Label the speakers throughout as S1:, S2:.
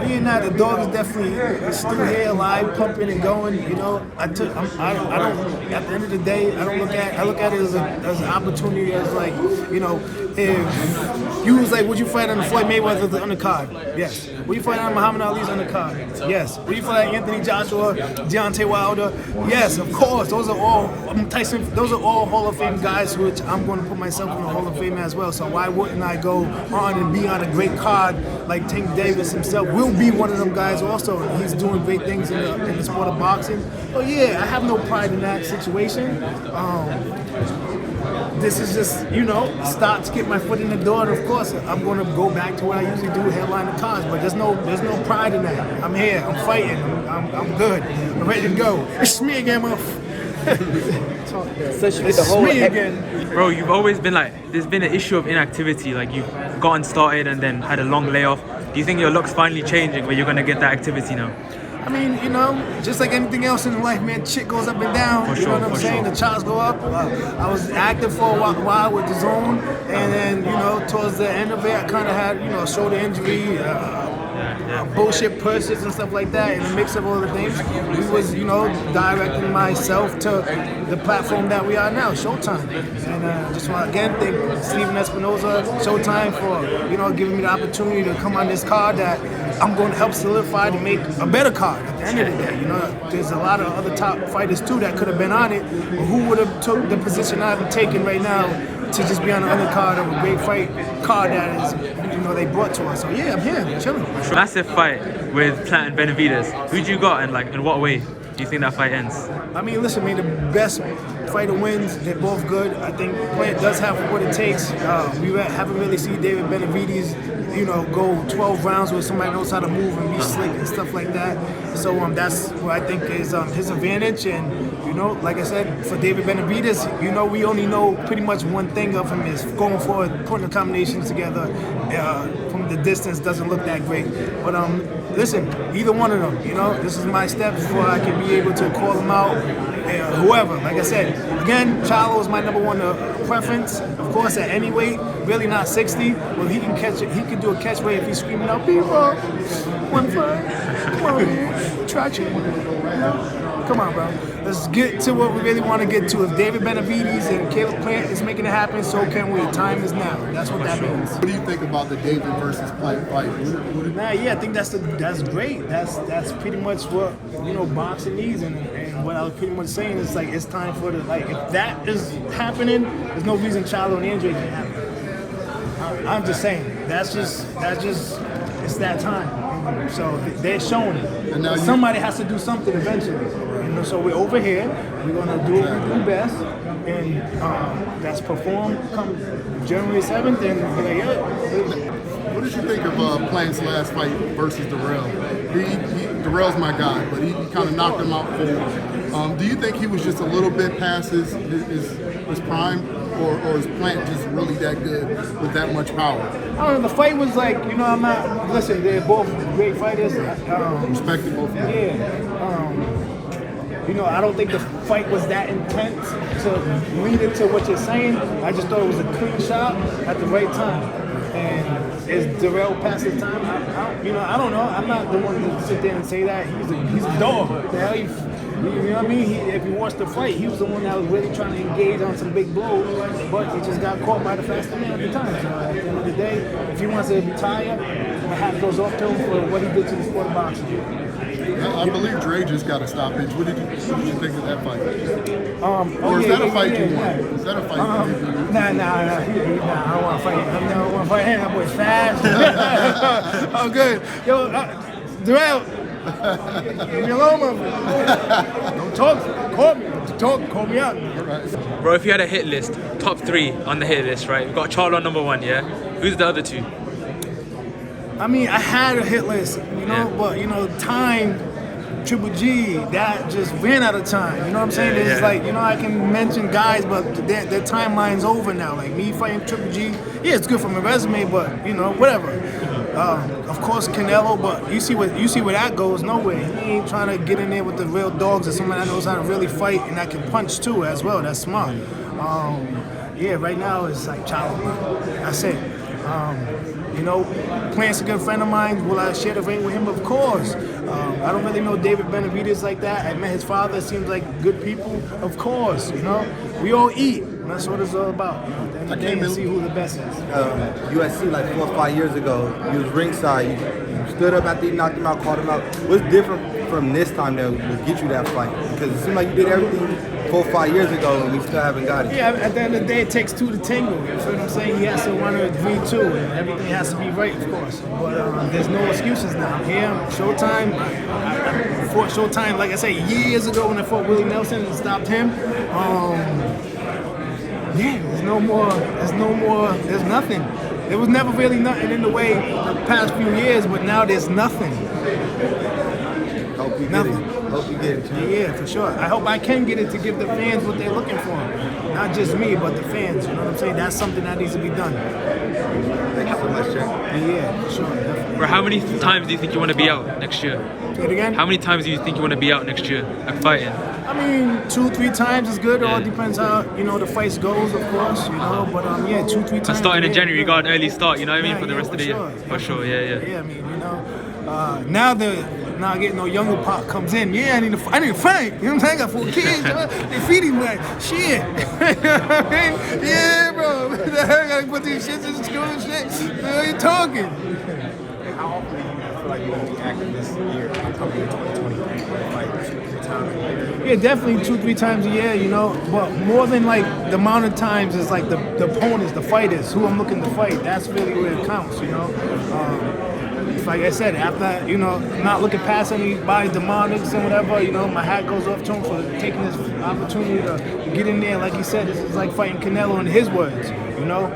S1: Oh yeah, nah, the dog is definitely still here, alive, pumping and going. You know, I don't. At the end of the day, I look at it as an opportunity, as like, you know, if you was like, would you fight on Floyd Mayweather's undercard? Yes. Would you fight on Muhammad Ali's undercard? Yes. Would you fight on Anthony Joshua, Deontay Wilder? Yes, of course. Those are all Tyson. Those are all Hall of Fame guys, which I'm going to put myself in the Hall of Fame as well. So why wouldn't I go on and be on a great card like Tank Davis himself will be one of them guys also. He's doing great things in the sport of boxing. Oh yeah, I have no pride in that situation. This is just, you know, start to get my foot in the door. And of course, I'm going to go back to what I usually do, headline the cards. But there's no pride in that. I'm here. I'm fighting. I'm good. I'm ready to go. It's me again,
S2: Especially the whole again. Bro, you've always been like, there's been an issue of inactivity. Like you've gotten started and then had a long layoff. Do you think your luck's finally changing where you're going to get that activity now?
S1: I mean, you know, just like anything else in life, man, shit goes up and down. You know what I'm saying? The charts go up. I was active for a while with the zone, and then, you know, towards the end of it, I kind of had, you know, shoulder injury, bullshit purses and stuff like that, and a mix of all the things. We was, you know, directing myself to the platform that we are now, Showtime. And I just want to again thank Steven Espinoza, Showtime, for, you know, giving me the opportunity to come on this card that I'm going to help solidify to make a better card at the end of the day. You know, there's a lot of other top fighters too that could have been on it, but who would have took the position I've taken right now to just be on the undercard of a great fight card that is, you know, they brought to us. So yeah, I'm here, I'm chilling.
S2: Massive fight with Plant and Benavidez. Who'd you got, and like in what way do you think that fight ends?
S1: I mean, listen, man, the best fighter wins. They're both good. I think Plant does have what it takes. We haven't really seen David Benavidez, you know, go 12 rounds where somebody knows how to move and be slick and stuff like that. So that's what I think is his advantage. And, you know, like I said, for David Benavidez, you know, we only know pretty much one thing of him is going forward, putting the combinations together. From the distance, doesn't look that great. But listen, either one of them, you know, this is my steps before I can be able to call them out. Whoever, like I said, again, Charlo is my number one preference. Of course, at any weight, really not 60. Well, he can catch it. He can do a catch weight if he's screaming out, "People, 1-5, come on, man, try it." Come on, bro. Let's get to what we really want to get to. If David Benavidez and Caleb Plant is making it happen, so can we. Time is now. That's what that means.
S3: What do you think about the David versus Plant fight?
S1: Yeah, I think that's great. That's pretty much what, you know, boxing needs, and what I was pretty much saying is like it's time for the, like, if that is happening, there's no reason Charlo and Andrade can happen. I'm just saying that's just it's that time. So they're showing it. And now somebody has to do something eventually. And so we're over here. We're gonna do what we do best, and that's perform come January 7th. And we're like, yeah.
S3: What did you think of Plant's last fight versus Darrell? Darrell's my guy, but he kind of knocked him out cold. Do you think he was just a little bit past his prime, or is Plant just really that good with that much power?
S1: I don't know. The fight was like, you know, listen, they're both great fighters.
S3: Respected both.
S1: Yeah. You know, I don't think the fight was that intense to lead into what you're saying. I just thought it was a clean shot at the right time. And is Darrell past his time? I don't know. I'm not the one to sit there and say that. He's a dog. The hell, you know what I mean? If you watch the fight, he was the one that was really trying to engage on some big blows, but he just got caught by the faster man at the time. So at the end of the day, if he wants to retire, my hat goes off to him for what he did to the sport of boxing.
S3: I believe Dre just got a stoppage. What did you think of that fight? Or is that a fight you want? Is that a fight you want?
S1: Nah, I don't want to fight him. I don't want to fight him. That boy's fast. Oh, good. Yo, Darrell, leave me alone, motherfucker. Don't talk. Call me. Don't call me out.
S2: Bro, if you had a hit list, top 3 on the hit list, right? We've got Charlo number 1, yeah? Who's the other 2?
S1: I mean, I had a hit list, you know, but, you know, time, Triple G, that just ran out of time. You know what I'm saying? It's like, you know, I can mention guys, but their timeline's over now. Like me fighting Triple G, yeah, it's good for my resume, but, you know, whatever. Of course, Canelo, but you see where that goes. No way. He ain't trying to get in there with the real dogs or somebody that knows how to really fight and that can punch too as well. That's smart. Yeah, right now it's like Charlo. That's it. You know, Plant's a good friend of mine. Will I share the ring with him? Of course. I don't really know David Benavidez like that. I met his father. Seems like good people. Of course, you know. We all eat. And that's what it's all about. You know, at the end of the day, and see who the best is.
S4: USC like 4 or 5 years ago, you was ringside. You stood up after you knocked him out, called him out. What's different from this time that would get you that fight? Because it seemed like you did everything 4 or 5 years ago and we still haven't got it.
S1: Yeah, at the end of the day, it takes two to tango. You know what I'm saying? He has to want to agree too, and everything has to be right, of course. But there's no excuses now. I'm here, Showtime. I fought Showtime, like I say, years ago when I fought Willie Nelson and stopped him. Yeah, there's no more, there's nothing. There was never really nothing in the way the past few years, but now there's nothing.
S4: Hope you
S1: Nothing.
S4: get it. Hope you get it, champ.
S1: Yeah, for sure. I hope I can get it to give the fans what they're looking for. Not just me, but the fans. You know what I'm saying? That's something that needs to be done.
S4: Thank you so much, champ.
S1: Yeah, for sure. Definitely.
S2: Bro, how many times do you think you want to be out next year?
S1: Say it again?
S2: How many times do you think you want to be out next year, like fighting?
S1: I mean, 2-3 times is good. It all
S2: Yeah.
S1: depends how, you know, the fights goes, of course, you know. But yeah, 2-3 times.
S2: And starting in
S1: yeah,
S2: January, you
S1: good.
S2: got an early start, you know what I mean,
S1: Yeah,
S2: for the
S1: yeah,
S2: rest of the year.
S1: sure.
S2: For sure, yeah.
S1: Yeah, I mean, you know, now I get no younger pop comes in. Yeah, I need to fight. You know what I'm saying? I got 4 kids. They feed him like shit. Yeah, bro. I gotta put these shits in school and shit. What are you talking?
S5: How often do you feel like you're going to be active this year, upcoming 2023? Like 3 times a year?
S1: Yeah, definitely 2-3 times a year, you know. But more than like the amount of times is like the opponents, the fighters, who I'm looking to fight. That's really where it counts, you know. Like I said, after, you know, not looking past anybody, Demond Nicholson, whatever, you know, my hat goes off to him for taking this opportunity to get in there. Like he said, this is like fighting Canelo in his words, you know.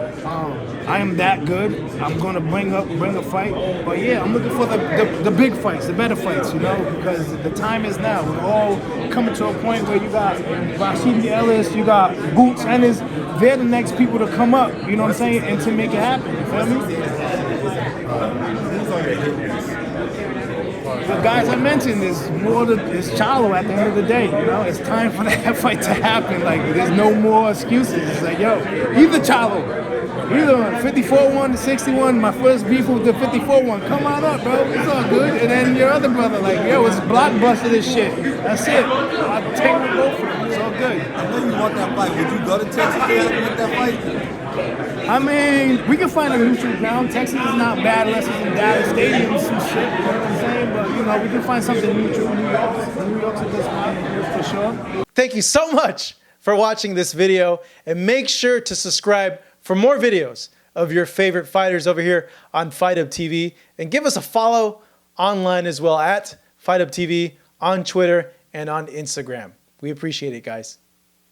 S1: I am that good. I'm going to bring a fight. But yeah, I'm looking for the big fights, the better fights, you know, because the time is now. We're all coming to a point where you got Rashidi Ellis, you got Boots Ennis. They're the next people to come up, you know what I'm saying, and to make it happen. You feel me? The guys I mentioned is it's Charlo at the end of the day, you know. It's time for that fight to happen. Like, there's no more excuses. It's like, yo, either Charlo, either 54-1 to 61. My first beef was the 54-1. Come on up, bro. It's all good. And then your other brother, like, yo, it's blockbuster this shit. That's it. I'll take with both of them. It's all good.
S4: I know you want that fight. Would you go to Texas to get that fight?
S1: I mean, we can find a neutral ground. Texas is not bad unless it's in Dallas Stadium and some shit, you know what I'm saying? But, you know, we can find something neutral. New York's a good spot, for sure.
S6: Thank you so much for watching this video, and make sure to subscribe for more videos of your favorite fighters over here on Fight Up TV, and give us a follow online as well at Fight Up TV on Twitter and on Instagram. We appreciate it, guys.